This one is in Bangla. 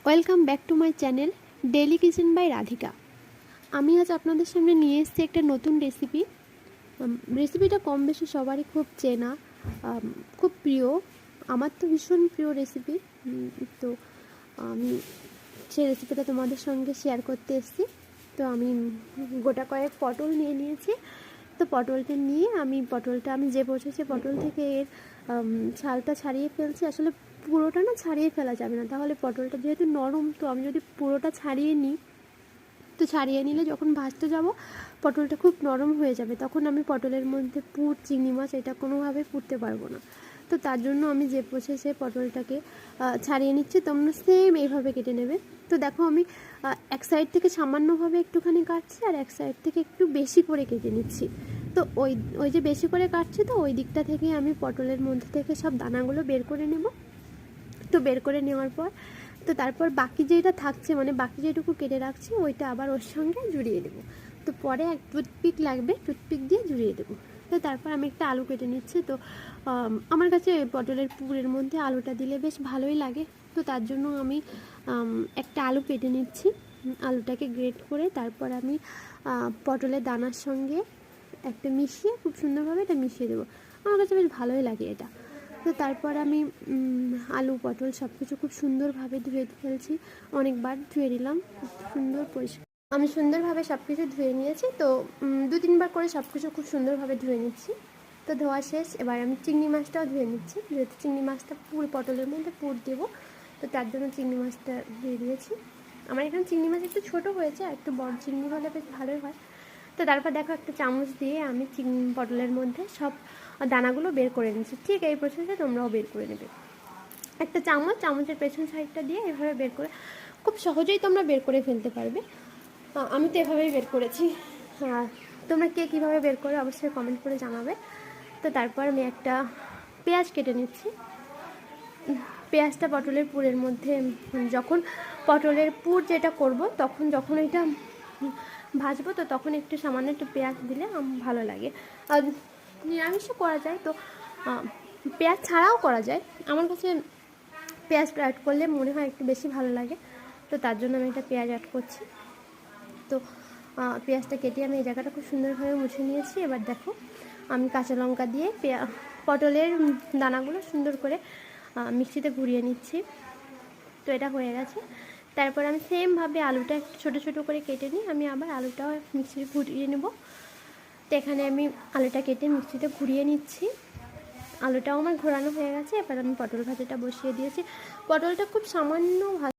Welcome back to my channel daily kitchen by Radhika. আমি আজ আপনাদের সামনে নিয়ে এসেছি একটা নতুন রেসিপি। রেসিপিটা কম বেশি সবারই খুব চেনা, খুব প্রিয়। আমার তো ভীষণ প্রিয় রেসিপি। তো আমি সেই রেসিপিটা তোমাদের সঙ্গে শেয়ার করতে এসেছি। তো আমি গোটা কয়েক পটল নিয়ে নিয়েছি। তো পটলটা নিয়ে পটলটা যে বসেছি পটল থেকে এর ছালটা ছাড়িয়ে ফেলছি। আসলে পুরোটা না ছাড়িয়ে ফেলা যাবে না, তাহলে পটলটা যেহেতু নরম, তো আমি যদি পুরোটা ছাড়িয়ে নিই, তো ছাড়িয়ে নিলে যখন ভাজতে যাব পটলটা খুব নরম হয়ে যাবে, তখন আমি পটলের মধ্যে পুর, চিংড়ি মাছ এটা কোনোভাবে পুড়তে পারবো না। তো তার জন্য আমি যে প্রসেসে পটলটাকে ছাড়িয়ে নিচ্ছি, তোমরা সেম এইভাবে কেটে নেবে। তো দেখো আমি এক সাইড থেকে সামান্যভাবে একটুখানি কাটছি, আর এক সাইড থেকে একটু বেশি করে কেটে নিচ্ছি। তো ওই যে বেশি করে কাটছি, তো ওই দিকটা থেকে আমি পটলের মধ্যে থেকে সব দানাগুলো বের করে নেব। তো বের করে নেওয়ার পর তো তারপর বাকি যেটা থাকছে, মানে বাকি যেটুকু কেটে রাখছি, ওইটা আবার ওর সঙ্গে জুড়িয়ে দেবো। তো পরে এক টুথপিক লাগবে, টুথপিক দিয়ে জুড়িয়ে দেবো। তো তারপর আমি একটা আলু কেটে নিচ্ছি। তো আমার কাছে পটলের পুরের মধ্যে আলুটা দিলে বেশ ভালোই লাগে। তো তার জন্য আমি একটা আলু কেটে নিচ্ছি। আলুটাকে গ্রেট করে তারপর আমি পটলের দানার সঙ্গে একটা মিশিয়ে খুব সুন্দরভাবে এটা মিশিয়ে দেবো। আমার কাছে বেশ ভালোই লাগে এটা। তো তারপর আমি আলু, পটল সব কিছু খুব সুন্দরভাবে ধুয়ে ফেলছি। অনেকবার ধুয়ে নিলাম, খুব সুন্দর পরিষ্কার। আমি সুন্দরভাবে সব কিছু ধুয়ে নিয়েছি। তো 2-3 বার করে সব কিছু খুব সুন্দরভাবে ধুয়ে নিচ্ছি। তো ধোয়া শেষ। এবার আমি চিংড়ি মাছটাও ধুয়ে নিচ্ছি, যেহেতু চিংড়ি মাছটা পটলের মধ্যে পুর দেবো। তো তার জন্য চিংড়ি মাছটা ধুয়ে দিয়েছি। আমার এখানে চিংড়ি মাছ একটু ছোটো হয়েছে, আর একটু বড় চিংড়ি হলে বেশ ভালোই হয়। তো তারপর দেখো একটা চামচ দিয়ে আমি পটলের মধ্যে সব দানাগুলো বের করে নিচ্ছি। ঠিক এই প্রসেসে তোমরাও বের করে নেবে। একটা চামচের পেছন সাইডটা দিয়ে এভাবে বের করে খুব সহজেই তোমরা বের করে ফেলতে পারবে। আমি তো এভাবেই বের করেছি। তোমরা কে কীভাবে বের করে অবশ্যই কমেন্ট করে জানাবে। তো তারপর আমি একটা পেঁয়াজ কেটে নিচ্ছি। পেঁয়াজটা পটলের পুরের মধ্যে, যখন পটলের পুর যেটা করব, যখন এটা ভাজবো, তো তখন একটু সামান্য একটু পেঁয়াজ দিলে ভালো লাগে। আর নিরামিষও করা যায়, তো পেঁয়াজ ছাড়াও করা যায়। আমার কাছে পেঁয়াজটা অ্যাড করলে মনে হয় একটু বেশি ভালো লাগে। তো তার জন্য আমি একটা পেঁয়াজ অ্যাড করছি। তো পেঁয়াজটা কেটে আমি এই জায়গাটা খুব সুন্দরভাবে মুছে নিয়েছি। এবার দেখো আমি কাঁচা লঙ্কা দিয়ে পটলের দানাগুলো সুন্দর করে মিক্সিতে ঘুরিয়ে নিচ্ছি। তো এটা হয়ে গেছে। তারপর আমি সেমভাবে আলুটা একটু ছোটো ছোটো করে কেটে নিই, আমি আবার আলুটাও মিক্সিতে ঘুরিয়ে নেব। তো এখানে আমি আলুটা কেটে মিক্সিতে ঘুরিয়ে নিচ্ছি। আলুটাও আমার ঘোরানো হয়ে গেছে। এবার আমি পটল ভাজাটা বসিয়ে দিয়েছি। পটলটা খুব সামান্য